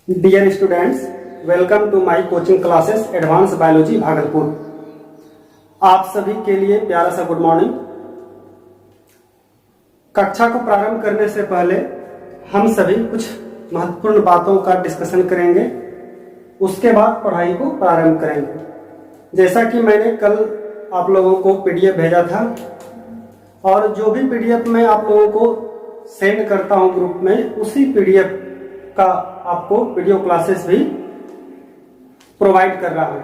Dear students, welcome to my coaching classes advance biology Bhagalpur. आप सभी के लिए प्यारा सा गुड मॉर्निंग। कक्षा को प्रारंभ करने से पहले हम सभी कुछ महत्वपूर्ण बातों का डिस्कशन करेंगे, उसके बाद पढ़ाई को प्रारंभ करेंगे। जैसा कि मैंने कल आप लोगों को पीडीएफ भेजा था और जो भी पीडीएफ मैं आप लोगों को सेंड करता हूं ग्रुप में, उसी पीडीएफ का आपको वीडियो क्लासेस भी प्रोवाइड कर रहा हूं।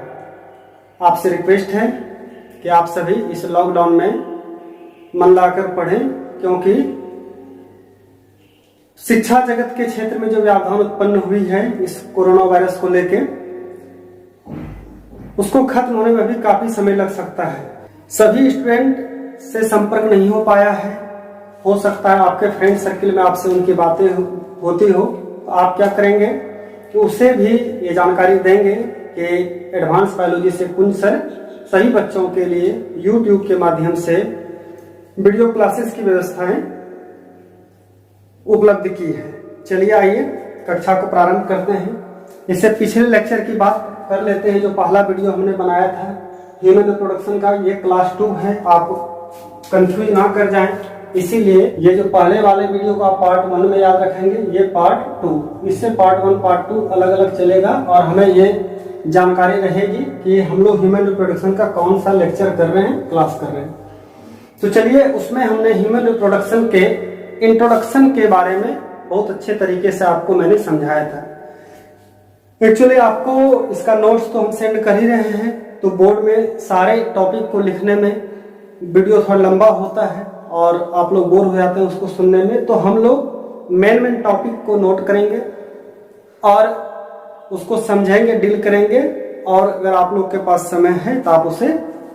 आपसे रिक्वेस्ट है कि आप सभी इस लॉकडाउन में मन लगाकर पढ़ें, क्योंकि शिक्षा जगत के क्षेत्र में जो व्यवधान उत्पन्न हुई है इस कोरोना वायरस को लेकर, उसको खत्म होने में भी काफी समय लग सकता है। सभी स्टूडेंट से संपर्क नहीं हो पाया है। हो सकता है आपके फ्रेंड सर्किल में आपसे उनकी बातें होती हो, तो आप क्या करेंगे कि उसे भी ये जानकारी देंगे कि एडवांस बायोलॉजी से कुंज सर सही बच्चों के लिए YouTube के माध्यम से वीडियो क्लासेस की व्यवस्थाएं उपलब्ध की है। चलिए आइए कक्षा को प्रारंभ करते हैं। इससे पिछले लेक्चर की बात कर लेते हैं। जो पहला वीडियो हमने बनाया था ह्यूमन रिप्रोडक्शन का, ये क्लास 2 है, आप कंफ्यूज ना कर जाएं। इसीलिए ये जो पहले वाले वीडियो को आप पार्ट 1 में याद रखेंगे, ये पार्ट 2, इससे पार्ट 1 पार्ट 2 अलग अलग चलेगा और हमें ये जानकारी रहेगी कि हम लोग ह्यूमन रिप्रोडक्शन का कौन सा लेक्चर कर रहे हैं, क्लास कर रहे हैं। तो चलिए, उसमें हमने ह्यूमन रिप्रोडक्शन के इंट्रोडक्शन के बारे में बहुत अच्छे तरीके से आपको मैंने समझाया था। एक्चुअली आपको इसका नोट्स तो हम सेंड कर ही रहे हैं, तो बोर्ड में सारे टॉपिक को लिखने में वीडियो थोड़ा लंबा होता है और आप लोग बोर हो जाते हैं उसको सुनने में। तो हम लोग मेन टॉपिक को नोट करेंगे और उसको समझेंगे, डील करेंगे, और अगर आप लोग के पास समय है तो आप उसे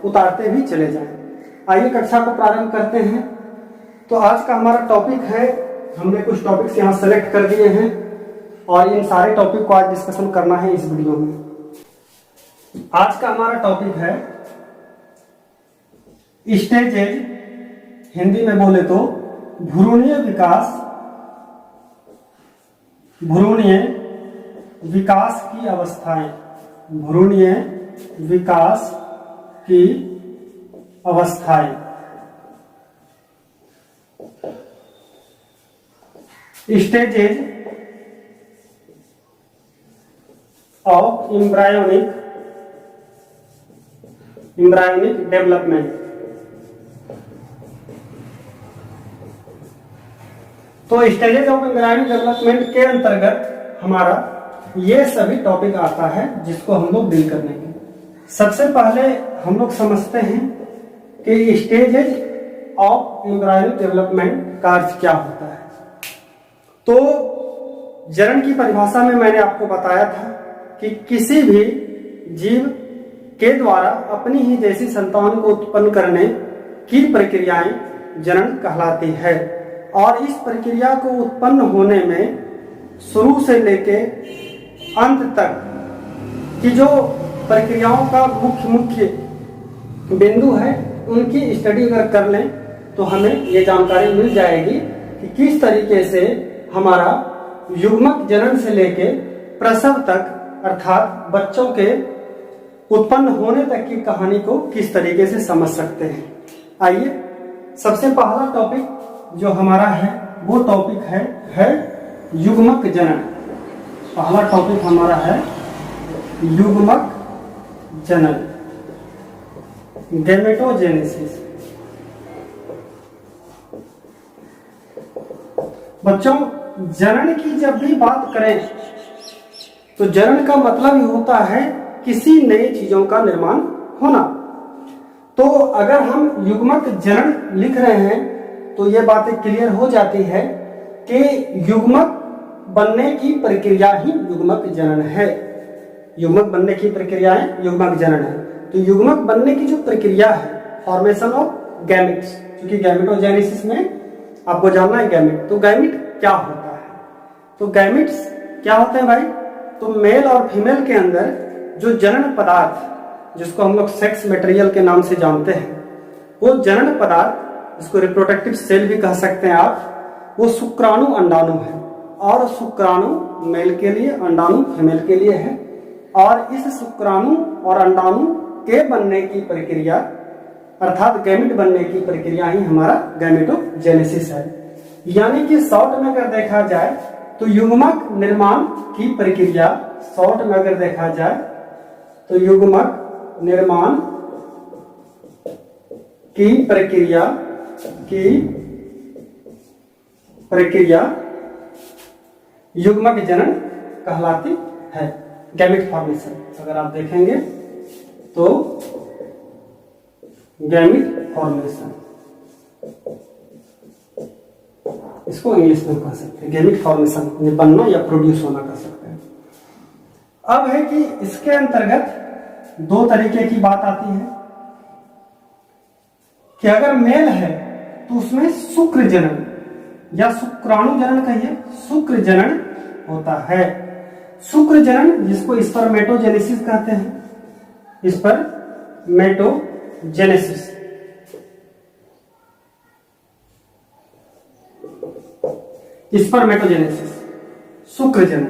उतारते भी चले जाएं। आइए कक्षा को प्रारंभ करते हैं। तो आज का हमारा टॉपिक है, हमने कुछ टॉपिक्स यहाँ सेलेक्ट कर दिए हैं और इन सारे टॉपिक को आज डिस्कशन करना है इस वीडियो में। आज का हमारा टॉपिक है स्टेजेज, हिंदी में बोले तो भ्रूणीय विकास, भ्रूणीय विकास की अवस्थाएं, भ्रूणीय विकास की अवस्थाएं। Stages of embryonic development. तो स्टेजेज ऑफ एम्ब्रायोनिक डेवलपमेंट के अंतर्गत हमारा ये सभी टॉपिक आता है जिसको हम लोग डील करेंगे। सबसे पहले हम लोग समझते हैं कि स्टेजेज ऑफ एम्ब्रायोनिक डेवलपमेंट का अर्थ क्या होता है। तो जनन की परिभाषा में मैंने आपको बताया था कि किसी भी जीव के द्वारा अपनी ही जैसी संतान को उत्पन्न करने की प्रक्रियाएं जनन कहलाती है। और इस प्रक्रिया को उत्पन्न होने में शुरू से लेके अंत तक की जो प्रक्रियाओं का मुख्य बिंदु है, उनकी स्टडी अगर कर लें तो हमें ये जानकारी मिल जाएगी कि किस तरीके से हमारा युग्मक जनन से लेके प्रसव तक, अर्थात बच्चों के उत्पन्न होने तक की कहानी को किस तरीके से समझ सकते हैं। आइए, सबसे पहला टॉपिक जो हमारा है वो टॉपिक है युग्मक जनन। पहला टॉपिक हमारा है युग्मक जनन, गैमेटोजेनेसिस। बच्चों, जनन की जब भी बात करें तो जनन का मतलब ही होता है किसी नई चीजों का निर्माण होना। तो अगर हम युग्मक जनन लिख रहे हैं तो ये बातें क्लियर हो जाती है कि युग्मक बनने की प्रक्रिया ही युग्मक जनन है। युग्मक बनने की प्रक्रियाएं युग्मक जनन है। तो युग्मक बनने की जो प्रक्रिया है, फॉर्मेशन ऑफ गैमेट्स, क्योंकि गैमेटोजेनेसिस में आपको जानना है गैमेट। तो गैमेट क्या होता है? तो गैमेट्स क्या होते हैं भाई? तो मेल और फीमेल के अंदर जो जनन पदार्थ, जिसको हम लोग सेक्स मटेरियल के नाम से जानते हैं, वो जनन पदार्थ, जिसको रिप्रोडक्टिव सेल भी कह सकते हैं आप, वो शुक्राणु अंडाणु है। और शुक्राणु मेल के लिए, अंडाणु फीमेल के लिए है। और इस शुक्राणु और अंडाणु के बनने की प्रक्रिया अर्थात गैमेट बनने की प्रक्रिया ही हमारा गैमेटोजेनेसिस है। यानी कि शॉर्ट में अगर देखा जाए तो युग्मक निर्माण की प्रक्रिया, शॉर्ट में अगर देखा जाए तो युग्मक निर्माण की प्रक्रिया युग्मक जनन कहलाती है, गैमेट फॉर्मेशन। अगर आप देखेंगे तो गैमेट फॉर्मेशन, इसको इंग्लिश में कह सकते हैं गैमेट फॉर्मेशन, ये बनना या प्रोड्यूस होना कह सकते हैं। अब है कि इसके अंतर्गत दो तरीके की बात आती है कि अगर मेल है तो उसमें शुक्र जनन या शुक्राणु जनन कहिए, शुक्र जनन होता है। शुक्र जनन जिसको स्पर्मेटोजेनेसिस कहते हैं, स्पर्मेटोजेनेसिस। स्पर्मेटोजेनेसिस शुक्र जनन,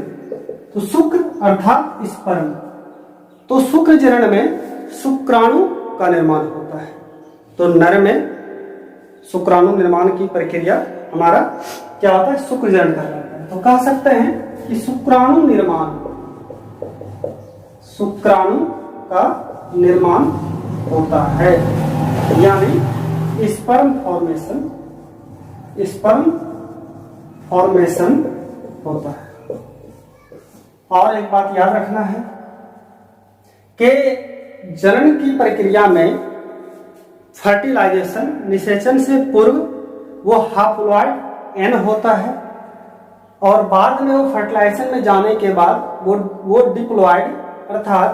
तो शुक्र अर्थात स्पर्म, तो शुक्र जनन में शुक्राणु का निर्माण होता है। तो नर में शुक्राणु निर्माण की प्रक्रिया हमारा क्या होता है, शुक्र जनन कहलाता है। तो कह सकते हैं कि शुक्राणु का निर्माण होता है, यानी स्पर्म फॉर्मेशन होता है। और एक बात याद रखना है कि जनन की प्रक्रिया में फर्टिलाइजेशन, निषेचन से पूर्व वो हाप्लॉइड एन होता है और बाद में वो फर्टिलाइजेशन में जाने के बाद वो डिप्लॉइड अर्थात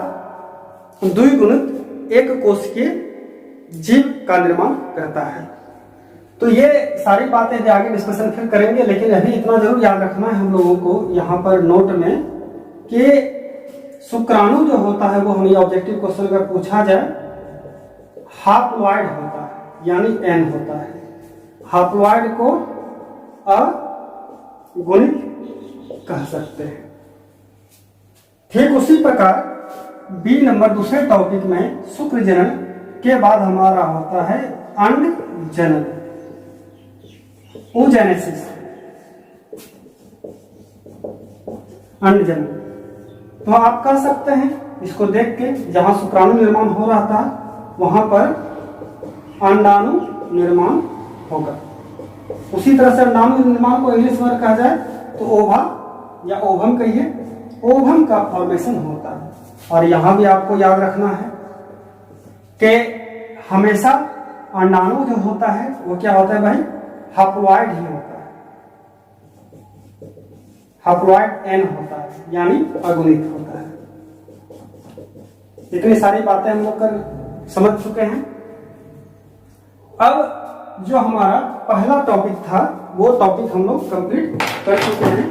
द्विगुणित एक कोशिकीय जीव का निर्माण करता है। तो ये सारी बातें आगे डिस्कशन फिर करेंगे, लेकिन अभी इतना जरूर याद रखना है हम लोगों को यहाँ पर नोट में कि शुक्राणु जो होता है वो हमें ऑब्जेक्टिव क्वेश्चन अगर पूछा जाए हाप्लॉइड होता है, यानी एन होता है। हाप्लॉइड को अगुणित कह सकते हैं। ठीक उसी प्रकार बी नंबर दूसरे टॉपिक में शुक्र जनन के बाद हमारा होता है अंड जनन, oogenesis, अंड जनन। तो आप कह सकते हैं इसको देख के जहां शुक्राणु निर्माण हो रहा था वहां पर अंडाणु निर्माण होगा। उसी तरह से अंडाणु निर्माण को इंग्लिश में कहा जाए तो ओवा या ओवम कहिए, ओवम का फॉर्मेशन होता है। और यहां भी आपको याद रखना है कि हमेशा अंडाणु जो होता है वो क्या होता है भाई, हाप्लॉइड ही होता है, हाप्लॉइड एन होता है, यानी अगुणित होता है। इतनी सारी बातें हम लोग कर समझ चुके हैं। अब जो हमारा पहला टॉपिक था वो टॉपिक हम लोग कंप्लीट कर चुके हैं।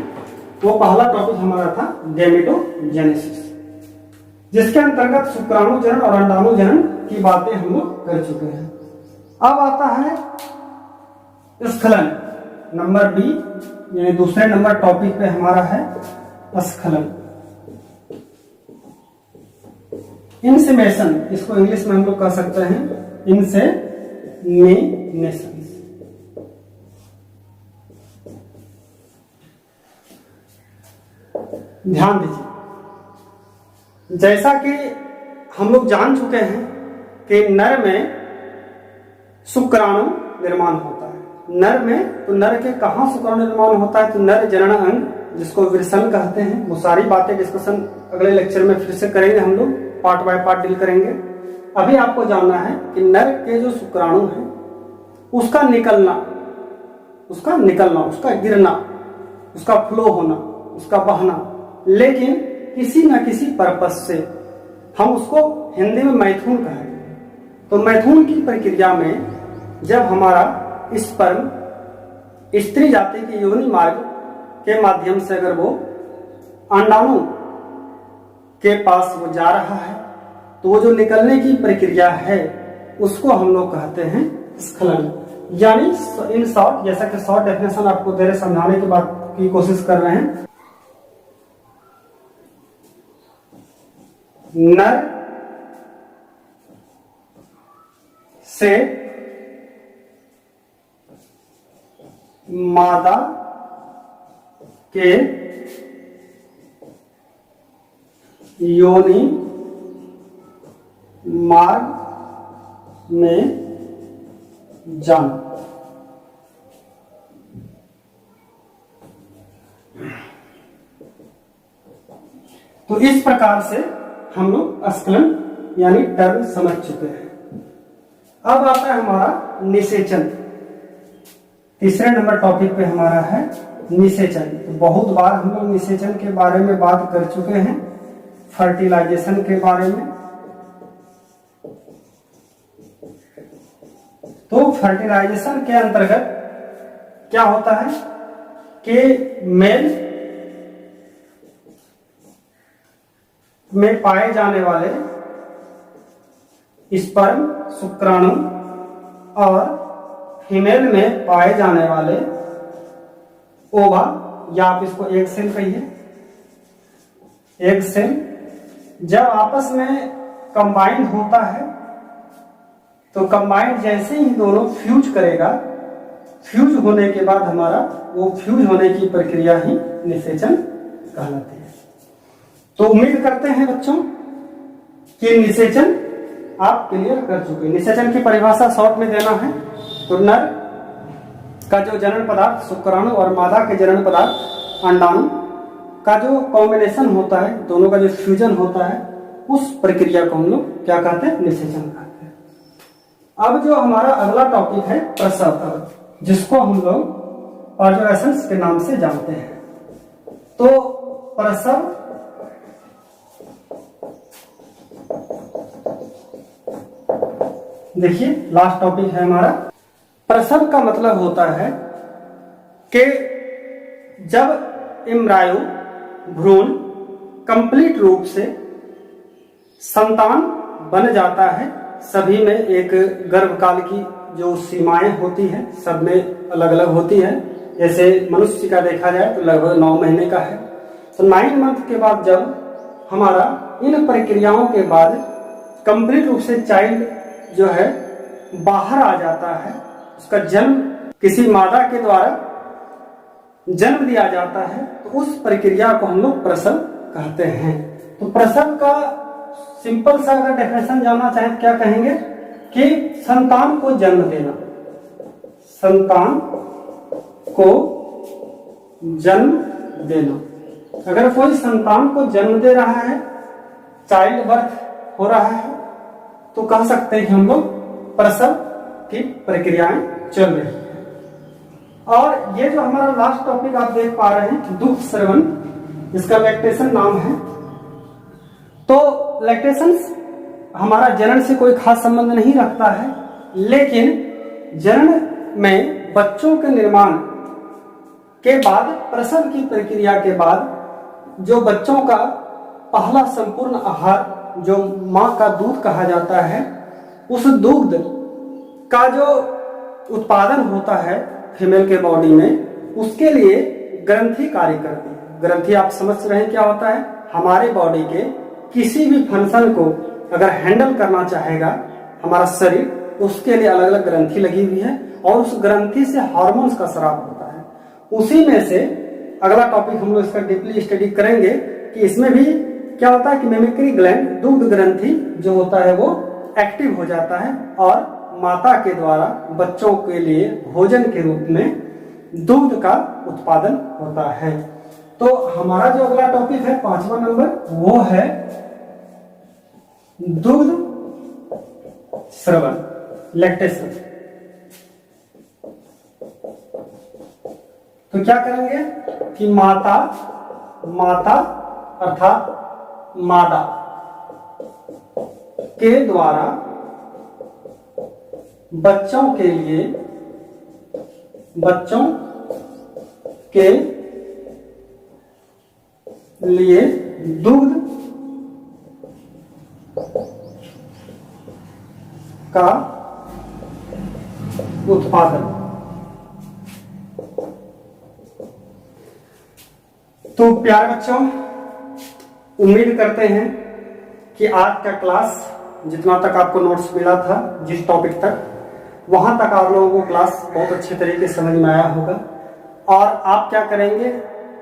वो पहला टॉपिक हमारा था गैमेटोजेनेसिस, जिसके अंतर्गत शुक्राणु जनन और अंडाणु जनन की बातें हम लोग कर चुके हैं। अब आता है स्खलन, नंबर बी, यानी दूसरे नंबर टॉपिक पे हमारा है स्खलन, इंसेमेशन, इसको इंग्लिश में हम लोग कह सकते हैं इंसेमिनेशन। ध्यान दीजिए, जैसा कि हम लोग जान चुके हैं कि नर में शुक्राणु निर्माण होता है। नर में तो नर के कहां शुक्राणु निर्माण होता है, तो नर जनन अंग जिसको विरसन कहते हैं। वो सारी बातें डिस्कशन अगले लेक्चर में फिर से करेंगे, हम लोग पार्ट बाय पार्ट डील करेंगे। अभी आपको जानना है कि नर के जो शुक्राणु है उसका निकलना, उसका गिरना, उसका फ्लो होना, उसका बहना, लेकिन किसी न किसी पर्पस से हम उसको हिंदी में मैथुन कहेंगे। तो मैथुन की प्रक्रिया में जब हमारा स्पर्म स्त्री जाति के योनि मार्ग के माध्यम से अगर वो अंडाणु के पास वो जा रहा है तो वो जो निकलने की प्रक्रिया है उसको हम लोग कहते हैं स्खलन। यानी इन शॉर्ट, जैसा कि शॉर्ट डेफिनेशन आपको देर समझाने के बाद की कोशिश कर रहे हैं। नर से मादा के योनि मार्ग में जाना। तो इस प्रकार से हम लोग स्खलन यानी टर्म समझ चुके हैं। अब आता है हमारा निषेचन। तीसरे नंबर टॉपिक पे हमारा है निषेचन। तो बहुत बार हम लोग निषेचन के बारे में बात कर चुके हैं, फर्टिलाइजेशन के बारे में। तो फर्टिलाइजेशन के अंतर्गत क्या होता है कि मेल में पाए जाने वाले स्पर्म शुक्राणु और फीमेल में पाए जाने वाले ओवा, या आप इसको एग सेल कहिए, एग सेल जब आपस में कंबाइंड होता है तो कंबाइंड जैसे ही दोनों फ्यूज करेगा, फ्यूज होने के बाद हमारा वो फ्यूज होने की प्रक्रिया ही निषेचन कहलाती है। तो उम्मीद करते हैं बच्चों कि निषेचन आप क्लियर कर चुके हैं। निषेचन की परिभाषा शॉर्ट में देना है तो नर का जो जनन पदार्थ शुक्राणु और मादा के जनन पदार्थ अंडाणु का जो कॉम्बिनेशन होता है, दोनों का जो फ्यूजन होता है, उस प्रक्रिया को हम लोग क्या कहते हैं, निषेचन कहते हैं। अब जो हमारा अगला टॉपिक है प्रसव, जिसको हम लोग ऑर्गेनाइजेशंस के नाम से जानते हैं। तो प्रसव देखिए लास्ट टॉपिक है हमारा। प्रसव का मतलब होता है कि जब एम्ब्रायो भ्रूण कंप्लीट रूप से संतान बन जाता है। सभी में एक गर्भकाल की जो सीमाएं होती है सब में अलग अलग होती है। जैसे मनुष्य का देखा जाए तो लगभग 9 महीने का है। तो 9 मंथ के बाद जब हमारा इन प्रक्रियाओं के बाद कंप्लीट रूप से चाइल्ड जो है बाहर आ जाता है, उसका जन्म किसी मादा के द्वारा जन्म दिया जाता है, तो उस प्रक्रिया को हम लोग प्रसव कहते हैं। तो प्रसव का सिंपल सा अगर डेफिनेशन जानना चाहें क्या कहेंगे कि संतान को जन्म देना, संतान को जन्म देना। अगर कोई संतान को जन्म दे रहा है, चाइल्ड बर्थ हो रहा है, तो कह सकते हैं कि हम लोग प्रसव की प्रक्रियाएं चल रही है। और ये जो हमारा लास्ट टॉपिक आप देख पा रहे हैं दुग्ध स्रवण, इसका लैक्टेशन नाम है। तो लैक्टेशन हमारा जनन से कोई खास संबंध नहीं रखता है, लेकिन जनन में बच्चों के निर्माण के बाद, प्रसव की प्रक्रिया के बाद जो बच्चों का पहला संपूर्ण आहार जो मां का दूध कहा जाता है, उस दूध का जो उत्पादन होता है फीमेल के बॉडी में, उसके लिए ग्रंथि कार्य करती है। ग्रंथि आप समझ रहे हैं क्या होता है, हमारे बॉडी के किसी भी फंक्शन को अगर हैंडल करना चाहेगा हमारा शरीर, उसके लिए अलग अलग ग्रंथि लगी हुई है और उस ग्रंथि से हार्मोन्स का स्राव होता है। उसी में से अगला टॉपिक हम लोग इसका डीपली स्टडी करेंगे कि इसमें भी क्या होता है कि मेमिक्री ग्लैंड, दुग्ध ग्रंथि जो होता है वो एक्टिव हो जाता है और माता के द्वारा बच्चों के लिए भोजन के रूप में दुग्ध का उत्पादन होता है। तो हमारा जो अगला टॉपिक है 5वां नंबर, वो है दुग्ध स्रवण, लैक्टेशन। तो क्या करेंगे कि माता अर्थात मादा के द्वारा बच्चों के लिए दुग्ध का उत्पादन। तो प्यारे बच्चों, उम्मीद करते हैं कि आज का क्लास जितना तक आपको नोट्स मिला था, जिस टॉपिक तक, वहां तक आप लोगों को क्लास बहुत अच्छे तरीके से समझ में आया होगा। और आप क्या करेंगे,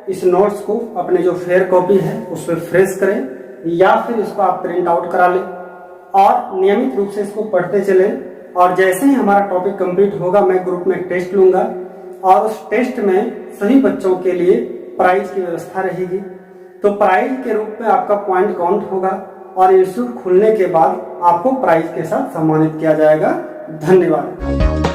इस नोट्स को अपने जो फेयर कॉपी है उस पर फ्रेश करें या फिर इसको आप प्रिंट आउट करा लें और नियमित रूप से इसको पढ़ते चलें। और जैसे ही हमारा टॉपिक कंप्लीट होगा, मैं ग्रुप में एक टेस्ट लूंगा और उस टेस्ट में सभी बच्चों के लिए प्राइज की व्यवस्था रहेगी। तो प्राइज के रूप में आपका पॉइंट काउंट होगा और इंस्टीट्यूट खुलने के बाद आपको प्राइज के साथ सम्मानित किया जाएगा। धन्यवाद।